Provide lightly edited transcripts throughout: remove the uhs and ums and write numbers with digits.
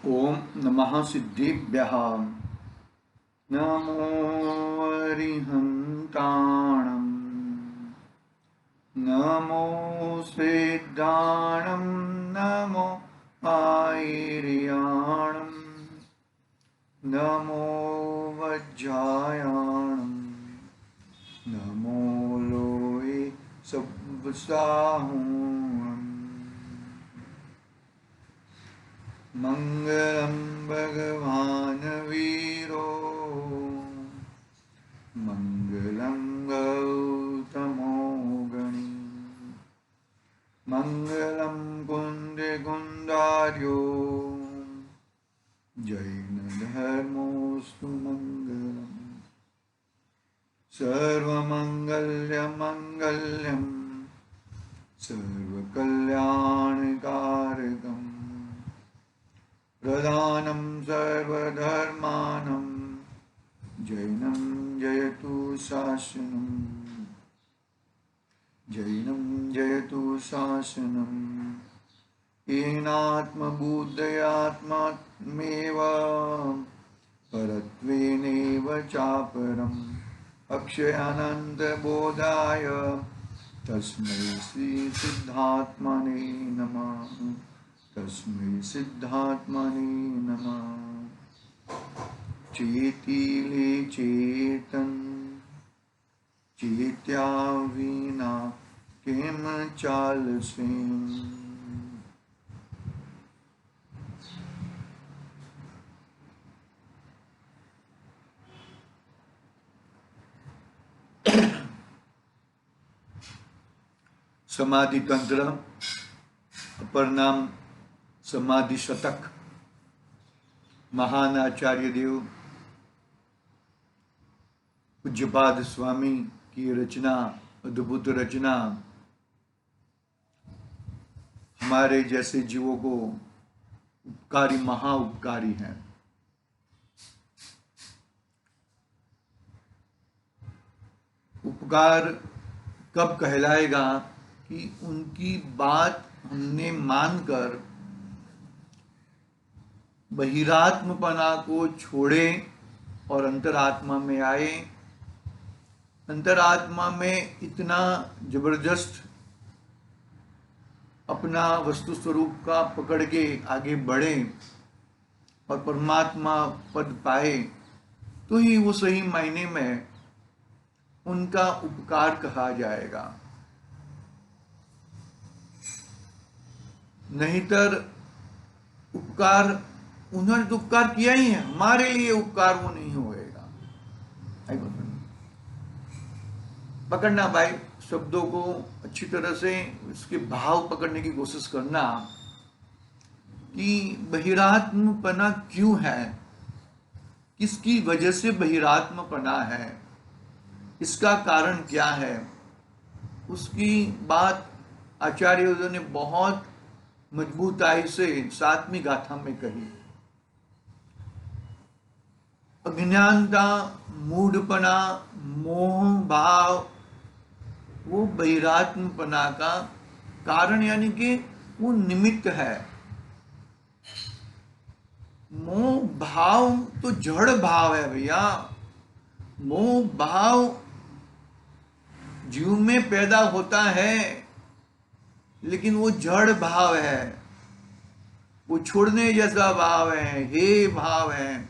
ओम नमः सिद्धिभ्यः। नमो अरिहन्ताणं। नमो सिद्धाणं। नमो आयर्याणं। नमो वज्रायाणं। नमो लोये सब्साहूणम्। मंगलम भगवान वीरो मंगलम गौतमो गणी मंगलम कुंद कुंदार्यो जैन धर्मोस्तु मंगलम सर्वमंगल्य मंगल्यम सर्वकल्याणकारकम् प्रधानं सर्वधर्मानं जैनं जयतु शासनम् जैनं जयतु शासनम् येनात्मबुद्धयात्मात्मेव परत्वेनैव चापरम् अक्षयानन्तबोधाय तस्मै श्री सिद्धात्मने नमः। तस्मै सिद्धात्मने नमः। चेतिले चेतन चेत्या विना किम चालसे। समाधि तंत्र अपर नाम समाधि शतक महान आचार्य देव पूज्यपाद स्वामी की रचना, अद्भुत रचना, हमारे जैसे जीवों को उपकारी, महा उपकारी है। उपकार कब कहलाएगा कि उनकी बात हमने मानकर बहिरात्मपना को छोड़े और अंतरात्मा में आए। अंतरात्मा में इतना जबरदस्त अपना वस्तु स्वरूप का पकड़ के आगे बढ़े और परमात्मा पद पाए, तो ही वो सही मायने में उनका उपकार कहा जाएगा। नहींतर उपकार, उन्होंने तो उपकार किया ही है, हमारे लिए उपकार वो नहीं होएगा। पकड़ना भाई, शब्दों को अच्छी तरह से इसके भाव पकड़ने की कोशिश करना कि बहिरात्मपना क्यों है, किसकी वजह से बहिरात्मपना है, इसका कारण क्या है। उसकी बात आचार्यों ने बहुत मजबूताई से 7वीं गाथा में कही। अज्ञानता, मूढ़पना, मोह भाव वो बहिरात्मपना का कारण यानी कि वो निमित्त है। मोह भाव तो जड़ भाव है भैया। मोह भाव जीव में पैदा होता है, लेकिन वो जड़ भाव है, वो छोड़ने जैसा भाव है, हे भाव है,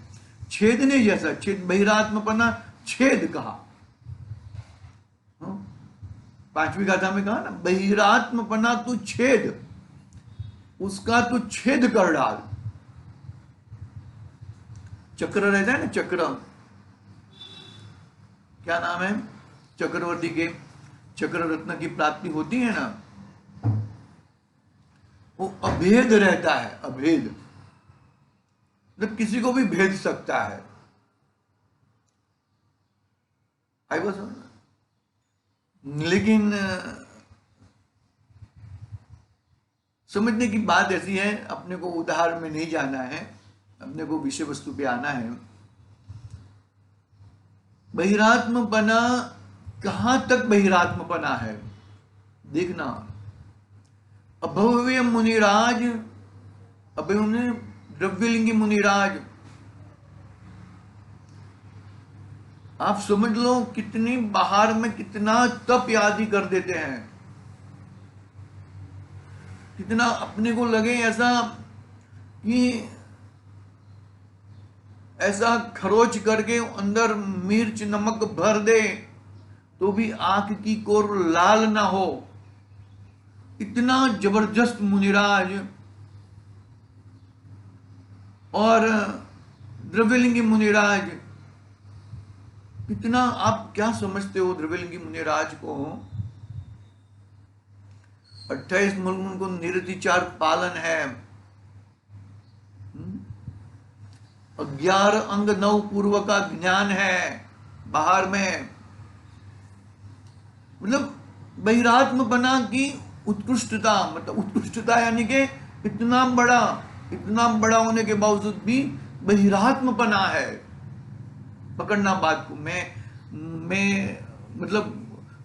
छेदने जैसा। छेद, बहिरात्मपना छेद कहा। 5वीं गाथा में कहा ना, बहिरात्मपना तू छेद, उसका तू छेद कर डाल। चक्र रहता है ना, चक्र, क्या नाम है चक्रवर्ती के, चक्र रत्न की प्राप्ति होती है ना, वो अभेद रहता है। अभेद मतलब किसी को भी भेद सकता है। आई बस, लेकिन समझने की बात ऐसी है, अपने को उदाहरण में नहीं जाना है, अपने को विषय वस्तु पे आना है। बहिरात्मपना, कहां तक बहिरात्मपना है देखना। अभव्य मुनिराज, अभी उन्हें द्रव्यलिंगी मुनिराज, आप समझ लो कितनी बाहर में कितना तप आदि कर देते हैं, कितना अपने को लगे ऐसा कि ऐसा खरोच करके अंदर मिर्च नमक भर दे तो भी आंख की कोर लाल ना हो, इतना जबरदस्त मुनिराज। और द्रव्यलिंगी मुनिराज, कितना आप क्या समझते हो द्रव्यलिंगी मुनिराज को? 28 मुल्कों को निरतिचार पालन है, 11 अंग 9 पूर्व का ज्ञान है बाहर में, मतलब बहिरात्म बना की उत्कृष्टता, मतलब उत्कृष्टता यानी कि इतना बड़ा होने के बावजूद भी बहिरात्मपना है। पकड़ना बात को, मैं मतलब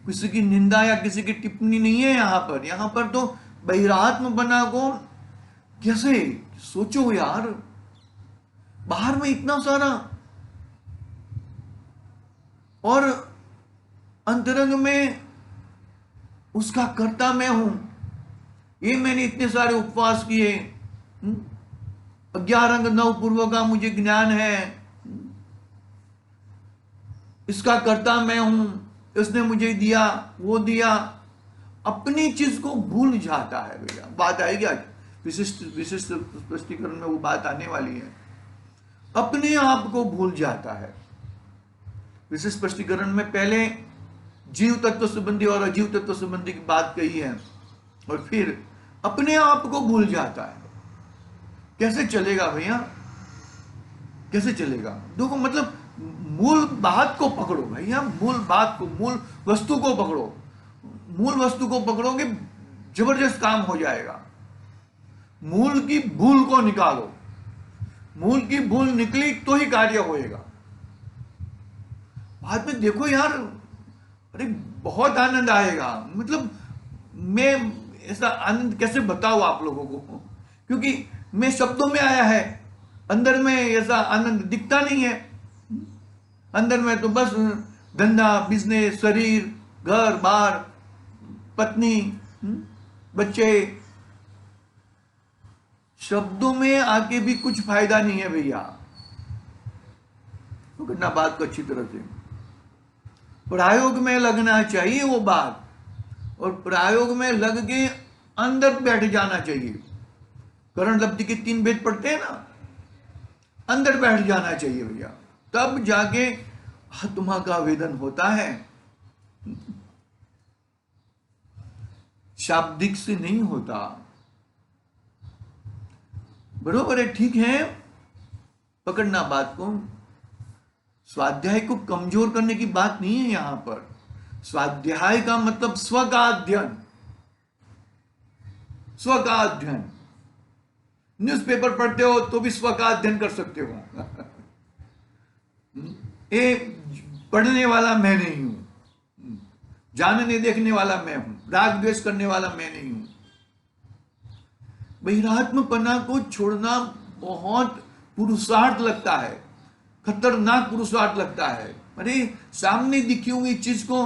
किसी की निंदा या किसी की टिप्पणी नहीं है यहाँ पर तो बहिरात्म बना को कैसे सोचो यार, बाहर में इतना सारा और अंतरंग में उसका कर्ता मैं हूं। ये मैंने इतने सारे उपवास किए, 11 अंग 9 पूर्व का मुझे ज्ञान है, इसका कर्ता मैं हूं, इसने मुझे दिया वो दिया, अपनी चीज को भूल जाता है। भैया बात आएगी आज विशिष्ट स्पष्टीकरण में, वो बात आने वाली है। अपने आप को भूल जाता है। विशिष्ट स्पष्टीकरण में पहले जीव तत्व संबंधी और अजीव तत्व संबंधी की बात कही है, और फिर अपने आप को भूल जाता है। कैसे चलेगा भैया, कैसे चलेगा? देखो मतलब मूल बात को पकड़ो भैया, मूल बात को, मूल वस्तु को पकड़ो। मूल वस्तु को पकड़ोगे जबरदस्त काम हो जाएगा। मूल की भूल को निकालो, मूल की भूल निकली तो ही कार्य होएगा। बाद में देखो यार, अरे बहुत आनंद आएगा। मतलब मैं ऐसा आनंद कैसे बताऊं आप लोगों को, क्योंकि मैं शब्दों में आया है, अंदर में ऐसा आनंद दिखता नहीं है। अंदर में तो बस धंधा, बिजनेस, शरीर, घर बार, पत्नी, बच्चे, शब्दों में आके भी कुछ फायदा नहीं है भैया। तो करना बात को अच्छी तरह से, प्रयोग में लगना चाहिए वो बात, और प्रयोग में लग के अंदर बैठ जाना चाहिए। करण लब्धि के 3 वेद पढ़ते हैं ना, अंदर बैठ जाना चाहिए भैया, तब जाके आत्मा का वेदन होता है। शाब्दिक से नहीं होता। बरोबर है, ठीक है, पकड़ना बात को। स्वाध्याय को कमजोर करने की बात नहीं है यहां पर। स्वाध्याय का मतलब स्व का अध्ययन, स्व का अध्ययन। न्यूज़पेपर पढ़ते हो तो भी स्व का अध्ययन कर सकते हो। ये पढ़ने वाला मैं नहीं हूं, जानने देखने वाला मैं हूं, राग द्वेष करने वाला मैं नहीं हूं। बहिरात्मपना को छोड़ना बहुत पुरुषार्थ लगता है, खतरनाक पुरुषार्थ लगता है। अरे सामने दिखी हुई चीज को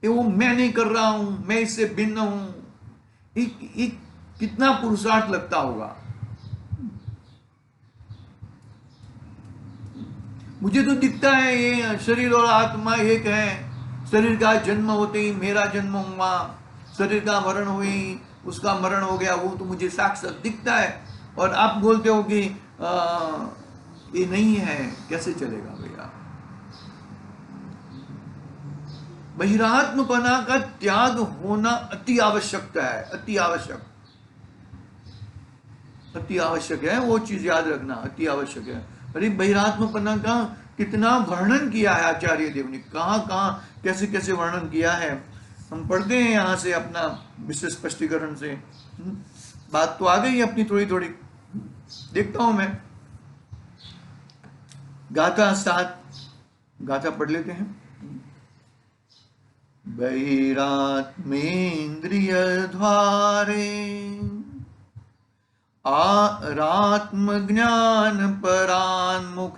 वो मैं नहीं कर रहा हूं, मैं इससे भिन्न हूं, एक कितना पुरुषार्थ लगता होगा। मुझे तो दिखता है ये शरीर और आत्मा एक है, शरीर का जन्म होते ही मेरा जन्म हुआ, शरीर का मरण हुई उसका मरण हो गया, वो तो मुझे साक्षात दिखता है। और आप बोलते हो कि ये नहीं है, कैसे चलेगा भैया? बहिरात्मपना का त्याग होना अति आवश्यकता है, अति आवश्यक, अति आवश्यक है। वो चीज याद रखना, अति आवश्यक है। अरे बहिरात्मपना का कितना वर्णन किया है आचार्य देव ने, कहां कहां कैसे कैसे वर्णन किया है। हम पढ़ते हैं यहां से अपना विशेष स्पष्टीकरण से। बात तो आ गई अपनी थोड़ी थोड़ी, देखता हूं मैं। गाथा 7 गाथा पढ़ लेते हैं। बहिरात्मेन्द्रिय द्वारे आत्मज्ञान परान्मुख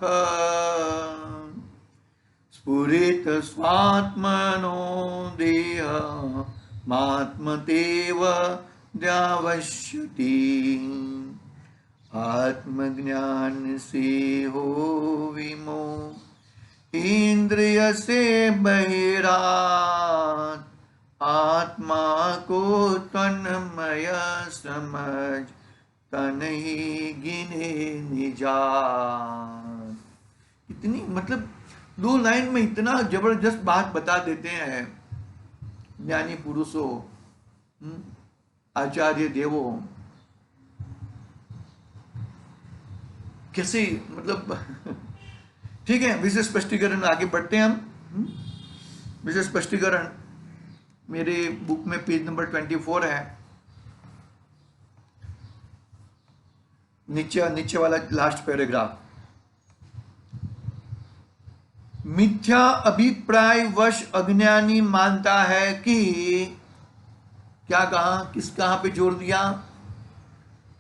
स्फुरित स्वात्मनो देह मात्मतेव द्यावश्यति। आत्मज्ञान से हो विमोह इंद्रिय से बहिरात, आत्मा को तन्मय समझ तन ही गिने निजात। इतनी मतलब 2 लाइन में इतना जबरदस्त बात बता देते हैं ज्ञानी पुरुषों, आचार्य देवों। कैसे मतलब ठीक है, विषय स्पष्टीकरण आगे बढ़ते हैं हम। विषय स्पष्टीकरण मेरे बुक में पेज नंबर 24 है, नीचे वाला लास्ट पैराग्राफ। मिथ्या अभिप्राय वश अज्ञानी मानता है कि, क्या कहा, किस कहां पे जोर दिया,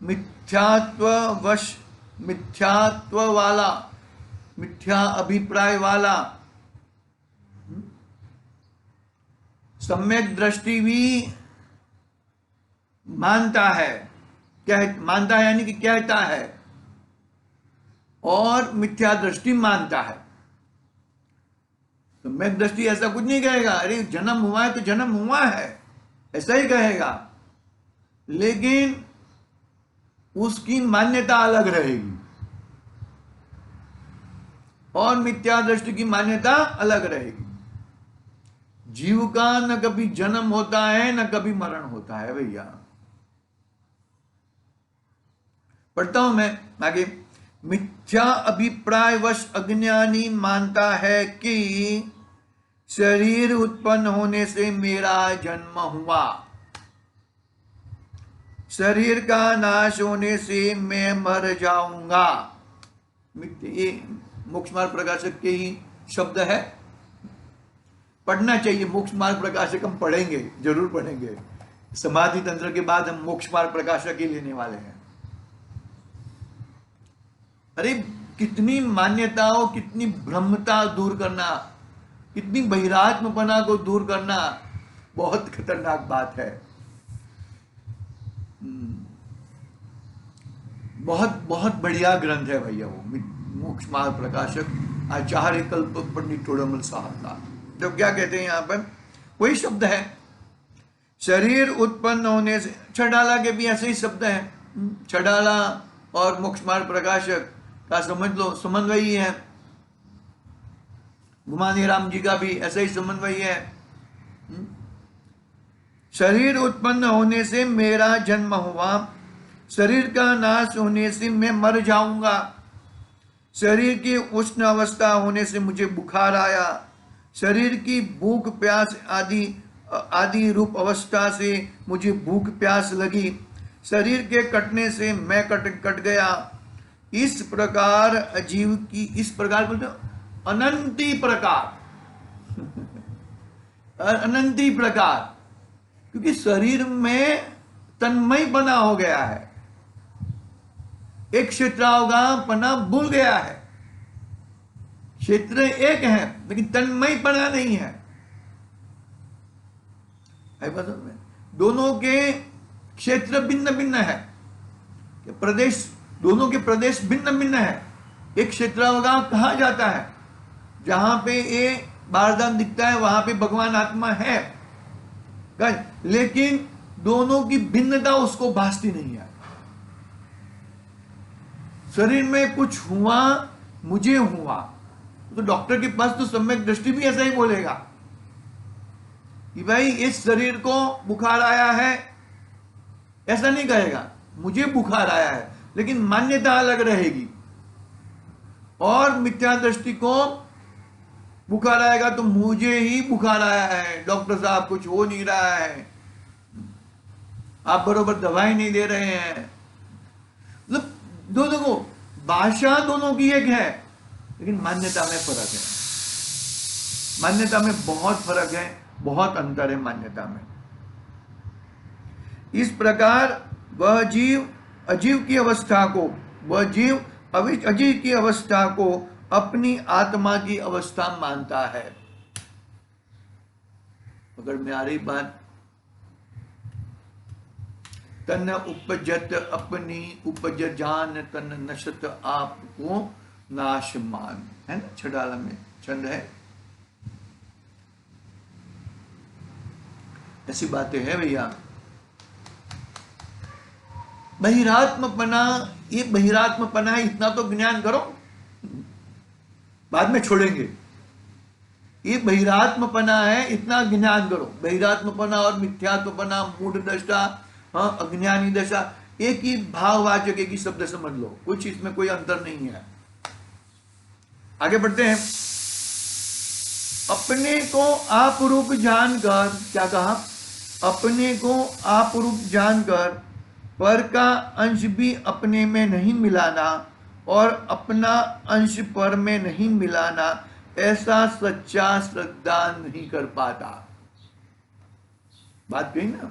मिथ्यात्व वश, मिथ्यात्व वाला, मिथ्या अभिप्राय वाला, सम्यक दृष्टि भी मानता है, क्या मानता है यानी कि कहता है, और मिथ्या दृष्टि मानता है। सम्यक दृष्टि ऐसा कुछ नहीं कहेगा, अरे जन्म हुआ है तो जन्म हुआ है, ऐसा ही कहेगा, लेकिन उसकी मान्यता अलग रहेगी और मिथ्या दृष्टि की मान्यता अलग रहेगी। जीव का न कभी जन्म होता है न कभी मरण होता है भैया। पढ़ता हूं मैं आगे। मिथ्या अभिप्राय वश अज्ञानी मानता है कि शरीर उत्पन्न होने से मेरा जन्म हुआ, शरीर का नाश होने से मैं मर जाऊंगा। ये मोक्ष मार्ग प्रकाशक के ही शब्द है, पढ़ना चाहिए। मोक्ष मार्ग प्रकाशक हम पढ़ेंगे, जरूर पढ़ेंगे। समाधि तंत्र के बाद हम मोक्ष मार्ग प्रकाशक ही लेने वाले हैं। अरे कितनी मान्यताओं, कितनी भ्रमता दूर करना, कितनी बहिरात्मपना को दूर करना बहुत खतरनाक बात है। बहुत बहुत बढ़िया ग्रंथ है भैया वो मोक्ष मार्ग प्रकाशक, आचार्य कल्प पंडित टोडरमल साहब का। जो क्या कहते हैं यहाँ पर, वही शब्द है, शरीर उत्पन्न होने से। छडाला के भी ऐसे ही शब्द है, छडाला और मोक्ष मार्ग प्रकाशक का समझ लो समन्वयी है। गुमानी राम जी का भी ऐसा ही समन्वयी है। शरीर उत्पन्न होने से मेरा जन्म हुआ, शरीर का नाश होने से मैं मर जाऊंगा, शरीर की उष्ण अवस्था होने से मुझे बुखार आया, शरीर की भूख प्यास आदि रूप अवस्था से मुझे भूख प्यास लगी, शरीर के कटने से मैं कट गया। इस प्रकार जीव की, इस प्रकार बोलते अनंती प्रकार अनंती प्रकार, क्योंकि शरीर में तन्मय पना हो गया है, एक क्षेत्रावगापना भूल गया है। क्षेत्र एक है लेकिन तन्मय पना नहीं है। दोनों के क्षेत्र भिन्न भिन्न है, प्रदेश, दोनों के प्रदेश भिन्न भिन्न है। एक क्षेत्रावगाह कहा जाता है जहां पे ये बारदान दिखता है, वहां पे भगवान आत्मा है, लेकिन दोनों की भिन्नता उसको भासती नहीं है। शरीर में कुछ हुआ, मुझे हुआ, तो डॉक्टर के पास तो सम्यक दृष्टि भी ऐसा ही बोलेगा कि भाई इस शरीर को बुखार आया है, ऐसा नहीं कहेगा मुझे बुखार आया है, लेकिन मान्यता अलग रहेगी। और मिथ्या दृष्टि को बुखार आएगा तो मुझे ही बुखार आया है, डॉक्टर साहब कुछ हो नहीं रहा है, आप बरोबर दवाई नहीं दे रहे हैं। मतलब दोनों को, भाषा दोनों की एक है लेकिन मान्यता में फर्क है। मान्यता में बहुत फर्क है, बहुत अंतर है मान्यता में। इस प्रकार वह जीव अजीव की अवस्था को, वह जीव अजीव की अवस्था को अपनी आत्मा की अवस्था मानता है। अगर में आ रही बात, तन उपजत अपनी उपज जान, तन नशत आपको नाश मान, है ना, छड़ाला में छंद है। ऐसी बातें हैं भैया। बहिरात्मपना, ये बहिरात्मपना है, इतना तो ज्ञान करो, बाद में छोड़ेंगे। ये बहिरात्मपना है, इतना ज्ञान करो। बहिरात्मपना और मिथ्यात्मपना, मूढ़ दशा, हाँ, अज्ञानी दशा, एक ही भाववाचक, एक ही शब्द समझ लो, कुछ इसमें कोई अंतर नहीं है। आगे बढ़ते हैं। अपने को आप रूप जानकर, क्या कहा, अपने को आप रूप जानकर पर का अंश भी अपने में नहीं मिलाना और अपना अंश पर में नहीं मिलाना, ऐसा सच्चा श्रद्धा नहीं कर पाता। बात कही ना,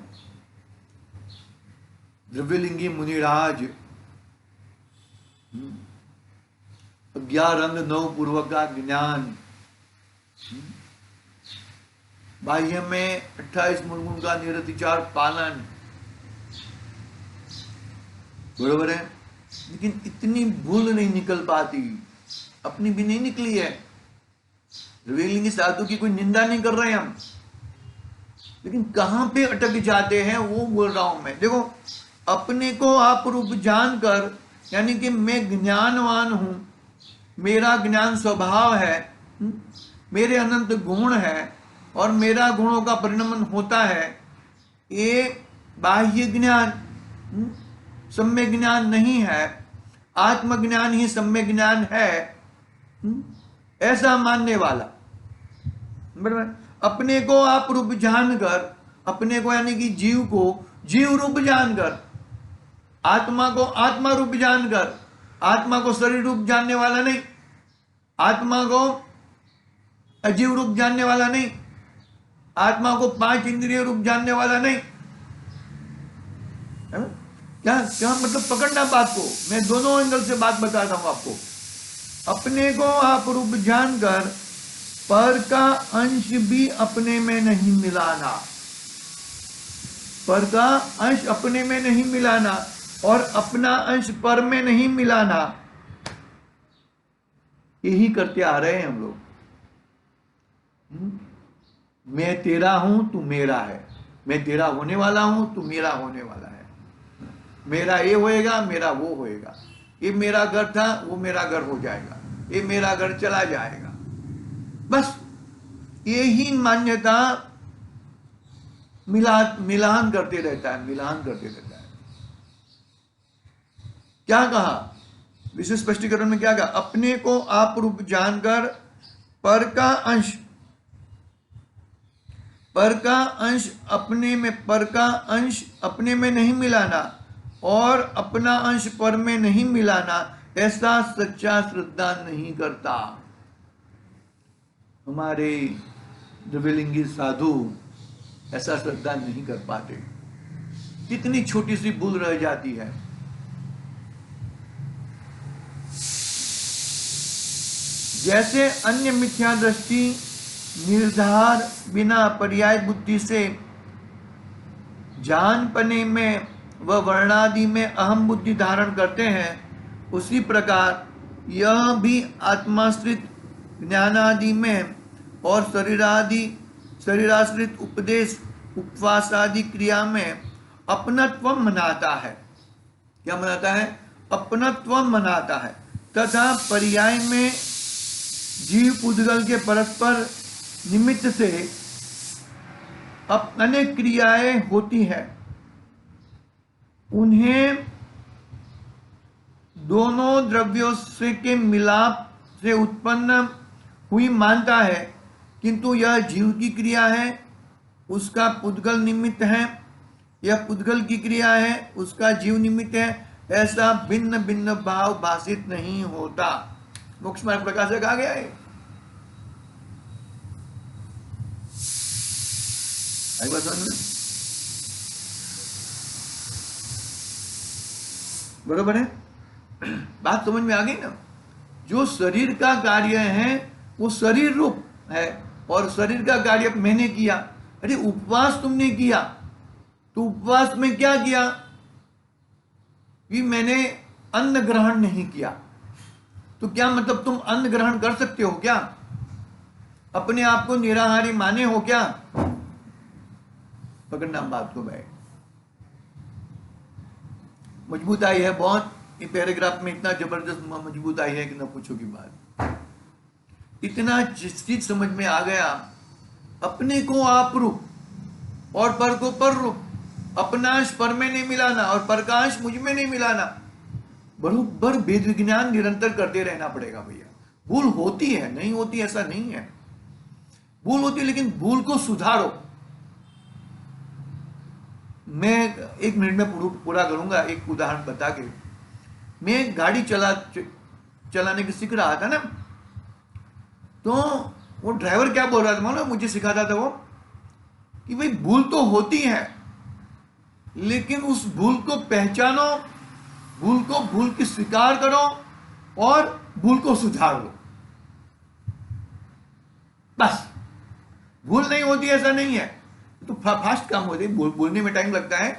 द्रव्यलिंगी मुनिराज, 11 रंग 9 पूर्व का ज्ञान, बाह्य में 28 मूलगुण का निरतिचार पालन, बरोबर है। लेकिन इतनी भूल नहीं निकल पाती, अपनी भी नहीं निकली है। द्रव्यलिंगी साधु की कोई निंदा नहीं कर रहे हैं हम, लेकिन कहां पे अटक जाते हैं वो बोल रहा हूं मैं। देखो, अपने को आप रूप जानकर, यानी कि मैं ज्ञानवान हूं, मेरा ज्ञान स्वभाव है, मेरे अनंत गुण है और मेरा गुणों का परिणमन होता है, ये बाह्य ज्ञान सम्यक ज्ञान नहीं है, आत्मज्ञान ही सम्यक ज्ञान है, ऐसा मानने वाला। बराबर। अपने को आप रूप जानकर, अपने को यानी कि जीव को जीव रूप जानकर, आत्मा को आत्मा रूप जानकर, आत्मा को शरीर रूप जानने वाला नहीं, आत्मा को अजीव रूप जानने वाला नहीं, आत्मा को 5 इंद्रिय रूप जानने वाला नहीं। क्या क्या मतलब, पकड़ना बात को, मैं दोनों एंगल से बात बताता हूं आपको। अपने को आप रूप जानकर पर का अंश भी अपने में नहीं मिलाना, पर का अंश अपने में नहीं मिलाना और अपना अंश पर में नहीं मिलाना, यही करते आ रहे हैं हम लोग। मैं तेरा हूं, तू मेरा है, मैं तेरा होने वाला हूं, तू मेरा होने वाला है, मेरा ये होएगा, मेरा वो होएगा, ये मेरा घर था, वो मेरा घर हो जाएगा, ये मेरा घर चला जाएगा। बस यही मान्यता मिलान करते रहता है, मिलान करते रहता है। क्या कहा विशेष स्पष्टीकरण में, क्या कहा, अपने को आप रूप जानकर पर का अंश, पर का अंश अपने में, पर का अंश अपने में नहीं मिलाना और अपना अंश पर में नहीं मिलाना, ऐसा सच्चा श्रद्धा नहीं करता। हमारे द्रव्यलिंगी साधु ऐसा श्रद्धा नहीं कर पाते। कितनी छोटी सी भूल रह जाती है। जैसे अन्य मिथ्या दृष्टि निर्धार बिना पर्याय बुद्धि से जानपने में व वर्णादि में अहम बुद्धि धारण करते हैं, उसी प्रकार यह भी आत्माश्रित ज्ञानादि में और शरीराश्रित उपदेश उपवास आदि क्रिया में अपनत्व मनाता है। क्या मनाता है? अपनत्व मनाता है। तथा पर्याय में जीव पुद्गल के परस्पर निमित्त से अनेक क्रियाएं होती है, उन्हें दोनों द्रव्यों से के मिलाप से उत्पन्न हुई मानता है, किंतु यह जीव की क्रिया है, उसका पुद्गल निमित्त है, यह पुद्गल की क्रिया है, उसका जीव निमित्त है, ऐसा भिन्न भिन्न भाव भाषित नहीं होता। मोक्ष मार्ग प्रकाश से कहा गया है। एक बात समझ में? बरोबर है? बात समझ में आ गई ना? जो शरीर का कार्य है वो शरीर रूप है, और शरीर का कार्य मैंने किया। अरे उपवास तुमने किया, तो उपवास में क्या किया कि मैंने अन्न ग्रहण नहीं किया। तो क्या मतलब तुम अन्न ग्रहण कर सकते हो क्या? अपने आप को निराहारी माने हो क्या? पकड़ना बात को भाई, मजबूत आई है बहुत। ये पैराग्राफ में इतना जबरदस्त मजबूत आई है कि ना पूछो की बात। इतना चीज समझ में आ गया, अपने को आप रूप और पर को पर रूप, अपनाश पर में नहीं मिलाना और प्रकाश मुझ में नहीं मिलाना। बरोबर वेद विज्ञान निरंतर करते रहना पड़ेगा भैया। भूल होती है, नहीं होती ऐसा नहीं है, भूल होती है, लेकिन भूल को सुधारो। मैं 1 मिनट में पूरा करूंगा एक उदाहरण बता के। मैं गाड़ी चलाने की सीख रहा था ना, तो वो ड्राइवर क्या बोल रहा था मानो, मुझे सिखाता था वो, कि भाई भूल तो होती है, लेकिन उस भूल को पहचानो, भूल को भूल की स्वीकार करो और भूल को सुधार लो। बस, भूल नहीं होती ऐसा नहीं है, तो फास्ट काम होती है, बोलने में टाइम लगता है।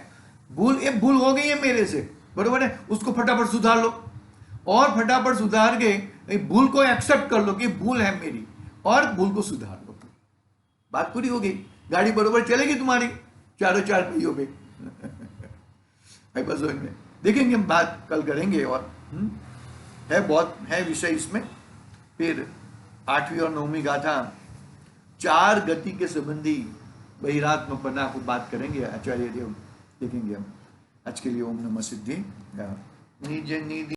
भूल हो गई है मेरे से, बरोबर है, उसको फटाफट सुधार लो, और फटाफट सुधार के भूल को एक्सेप्ट कर लो कि भूल है मेरी, और भूल को सुधार लो। बात पूरी हो गई, गाड़ी बरोबर चलेगी तुम्हारी चारों 4 पहियों पे। बस में देखेंगे हम, बात कल करेंगे, और है बहुत है विषय इसमें। फिर 8वीं और 9वीं गाथा 4 गति के संबंधी बहिरात्मपना को बात करेंगे आचार्य देव, देखेंगे हम। आज के लिए ओम नमः सिद्धि निज निधि।